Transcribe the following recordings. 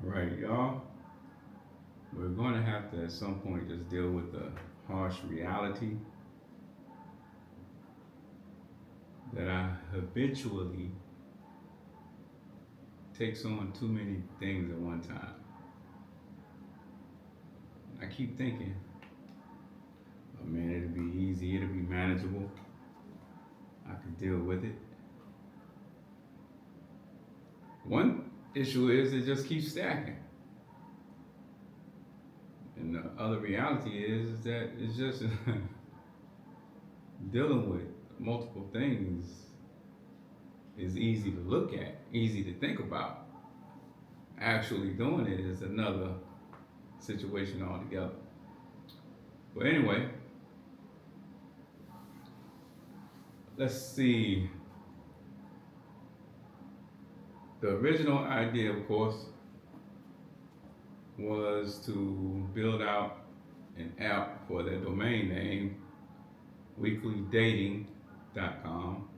Right, y'all. We're going to have to at some point just deal with the harsh reality that I habitually takes on too many things at one time. I keep thinking, oh man, it'll be easy, it'll be manageable. I can deal with it. One issue is it just keeps stacking. And the other reality is that it's just dealing with multiple things is easy to look at, easy to think about. Actually doing it is another situation altogether. But anyway, let's see. The original idea, of course, was to build out an app for their domain name, weeklydating.com.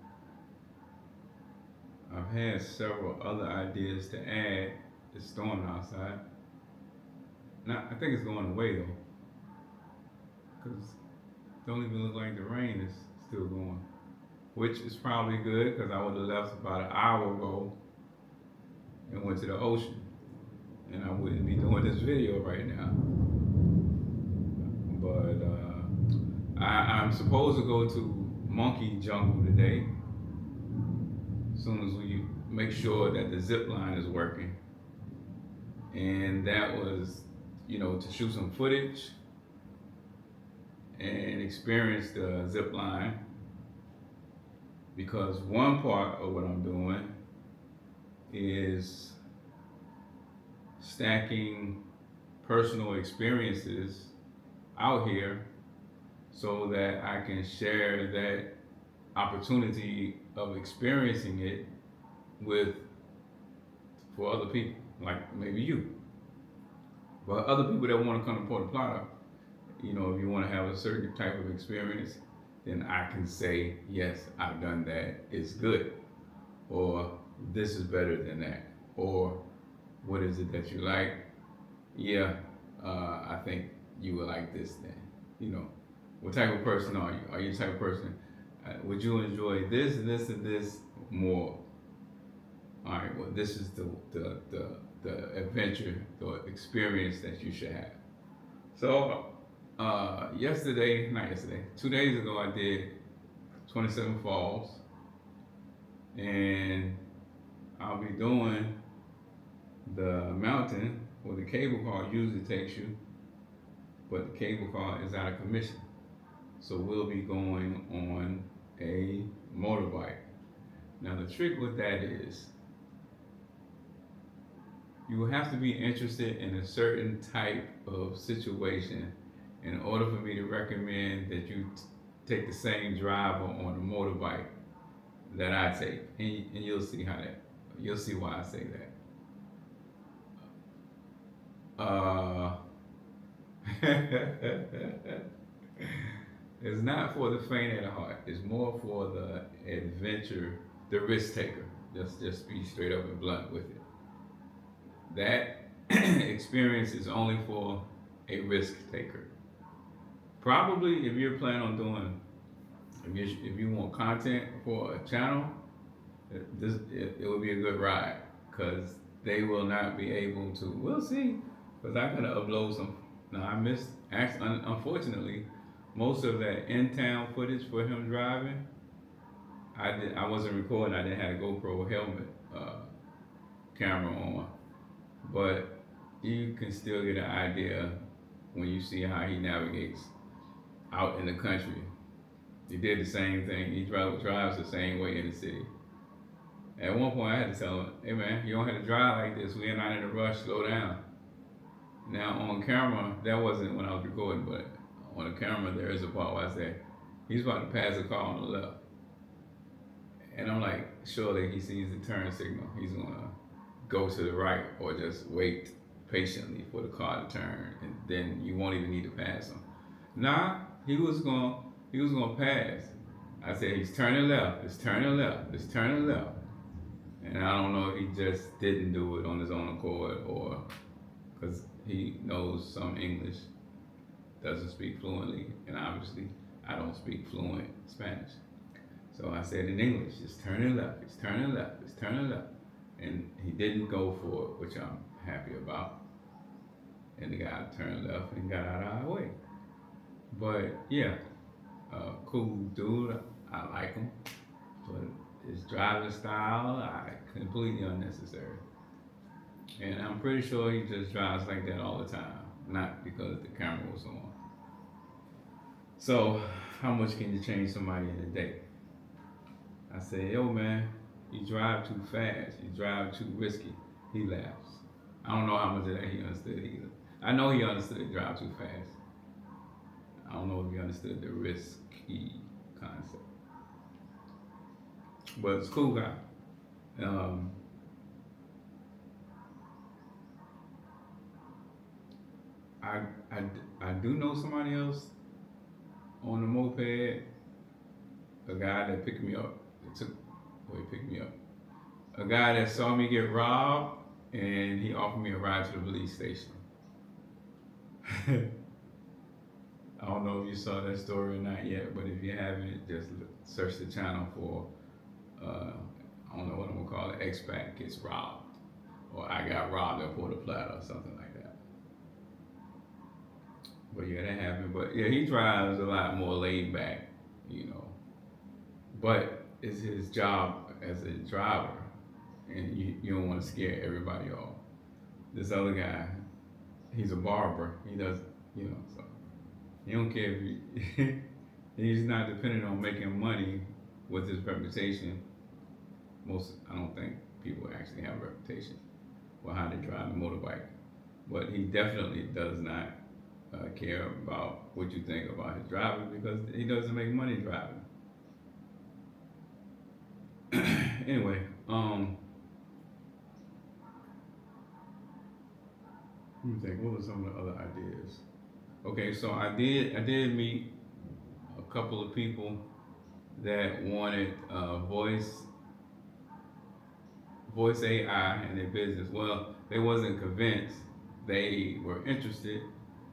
I've had several other ideas to add. It's storming outside. Now, I think it's going away though, because it don't even look like the rain is still going, which is probably good because I would have left about an hour ago and went to the ocean, and I wouldn't be doing this video right now. But I'm supposed to go to Monkey Jungle today, as soon as we make sure that the zip line is working. And that was, to shoot some footage and experience the zip line, because one part of what I'm doing is stacking personal experiences out here so that I can share that opportunity of experiencing it for other people, like maybe you. But other people that want to come to Plata, if you want to have a certain type of experience, then I can say, yes, I've done that, it's good. Or this is better than that. Or what is it that you like? Yeah, I think you would like this then. What type of person are you? Are you the type of person, would you enjoy this, this, and this more? All right, well, this is the adventure, the experience that you should have. So, 2 days ago, I did 27 Falls, and I'll be doing the mountain where the cable car usually takes you, but the cable car is out of commission. So we'll be going on a motorbike. Now the trick with that is, you will have to be interested in a certain type of situation in order for me to recommend that you take the same driver on a motorbike that I take, and you'll see why I say that. It's not for the faint of the heart. It's more for the adventure, the risk taker. Just be straight up and blunt with it. That experience is only for a risk taker. Probably if you're planning on doing, if you want content for a channel, it would be a good ride, because they will not be able to. We'll see, because I'm gonna upload some. Now I missed, unfortunately, most of that in-town footage for him driving. I wasn't recording. I didn't have a GoPro helmet camera on, but you can still get an idea when you see how he navigates out in the country. He did the same thing. He drives the same way in the city. At one point, I had to tell him, "Hey man, you don't have to drive like this. We're not in a rush. Slow down." Now on camera, that wasn't when I was recording, but on the camera, there is a part where I said, he's about to pass a car on the left. And I'm like, surely he sees the turn signal. He's gonna go to the right, or just wait patiently for the car to turn, and then you won't even need to pass him. Nah, he was gonna pass. I said, he's turning left, it's turning left, it's turning left. And I don't know if he just didn't do it on his own accord or because he knows some English, doesn't speak fluently, and obviously I don't speak fluent Spanish. So I said in English, it's turning left, it's turning left, it's turning left. And he didn't go for it, which I'm happy about. And the guy turned left and got out of our way. But yeah, cool dude, I like him. But his driving style, completely unnecessary. And I'm pretty sure he just drives like that all the time, not because the camera was on. So, how much can you change somebody in a day? I said, yo man, you drive too fast, you drive too risky. He laughs. I don't know how much of that he understood either. I know he understood drive too fast. I don't know if he understood the risky concept. But it's a cool guy. I, I, I do know somebody else on the moped, a guy that picked me up. He picked me up. A guy that saw me get robbed and he offered me a ride to the police station. I don't know if you saw that story or not yet, but if you haven't, just search the channel for, I don't know what I'm gonna call it, expat gets robbed. Or I got robbed at Puerto, Plata or something like that. But yeah, that happened. But yeah, he drives a lot more laid back, you know. But it's his job as a driver, and you don't want to scare everybody off. This other guy, he's a barber. He does, you know, so he don't care if he, he's not dependent on making money with his reputation. I don't think people actually have a reputation for how they drive a motorbike. But he definitely does not care about what you think about his driving because he doesn't make money driving. Anyway, let me think. What were some of the other ideas? Okay, so I did meet a couple of people that wanted voice AI in their business. Well, they wasn't convinced. They were interested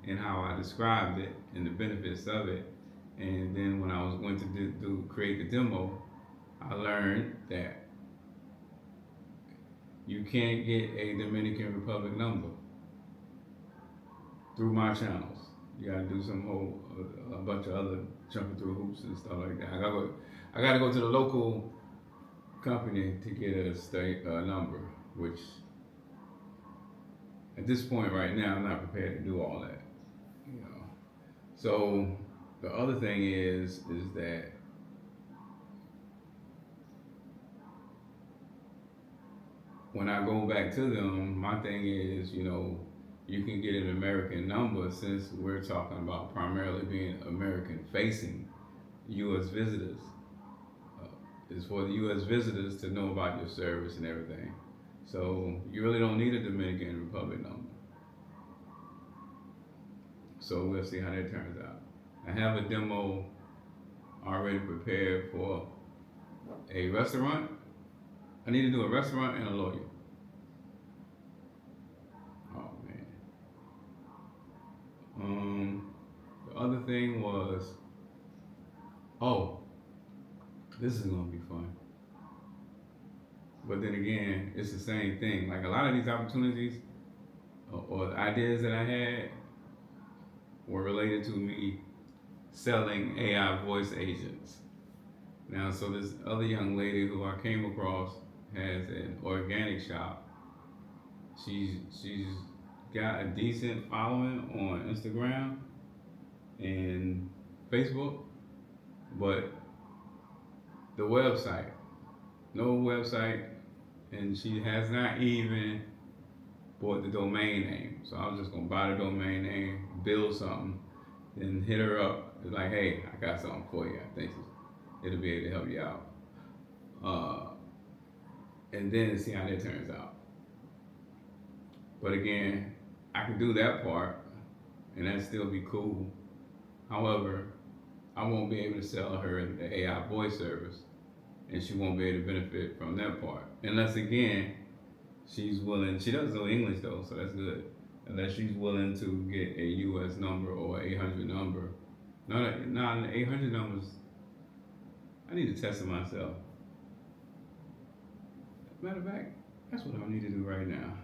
in how I described it and the benefits of it. And then when I was going to create the demo, I learned that you can't get a Dominican Republic number through my channels. You gotta do a bunch of other jumping through hoops and stuff like that. I gotta go to the local company to get a state number, which at this point right now I'm not prepared to do all that. You know. So the other thing is that when I go back to them, my thing is, you know, you can get an American number since we're talking about primarily being American facing U.S. visitors. It's for the U.S. visitors to know about your service and everything. So you really don't need a Dominican Republic number. So we'll see how that turns out. I have a demo already prepared for a restaurant. I need to do a restaurant and a lawyer. Oh man. The other thing was, this is gonna be fun. But then again, it's the same thing. Like a lot of these opportunities or the ideas that I had were related to me selling AI voice agents. Now, so this other young lady who I came across has an organic shop. She's got a decent following on Instagram and Facebook, but the website, no website, and she has not even bought the domain name. So I was just gonna buy the domain name, build something, then hit her up. It's like, hey, I got something for you. I think it'll be able to help you out. And then see how that turns out. But again, I can do that part, and that still be cool. However, I won't be able to sell her the AI voice service and she won't be able to benefit from that part. Unless again, she's willing. She does know English though, so that's good. Unless she's willing to get a U.S. number or 800 number. No, the 800 numbers. I need to test it myself. Matter of fact, that's what I need to do right now.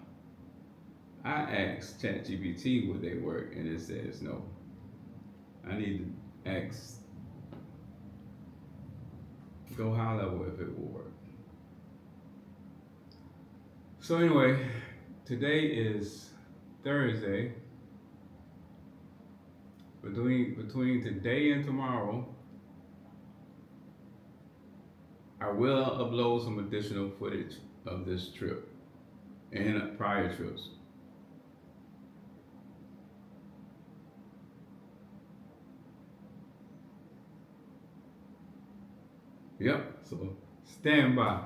I asked ChatGPT would they work, and it says no. I need to ask GoHighLevel if it will work. So anyway, today is Thursday. Between today and tomorrow, I will upload some additional footage of this trip and prior trips. Yep, so stand by.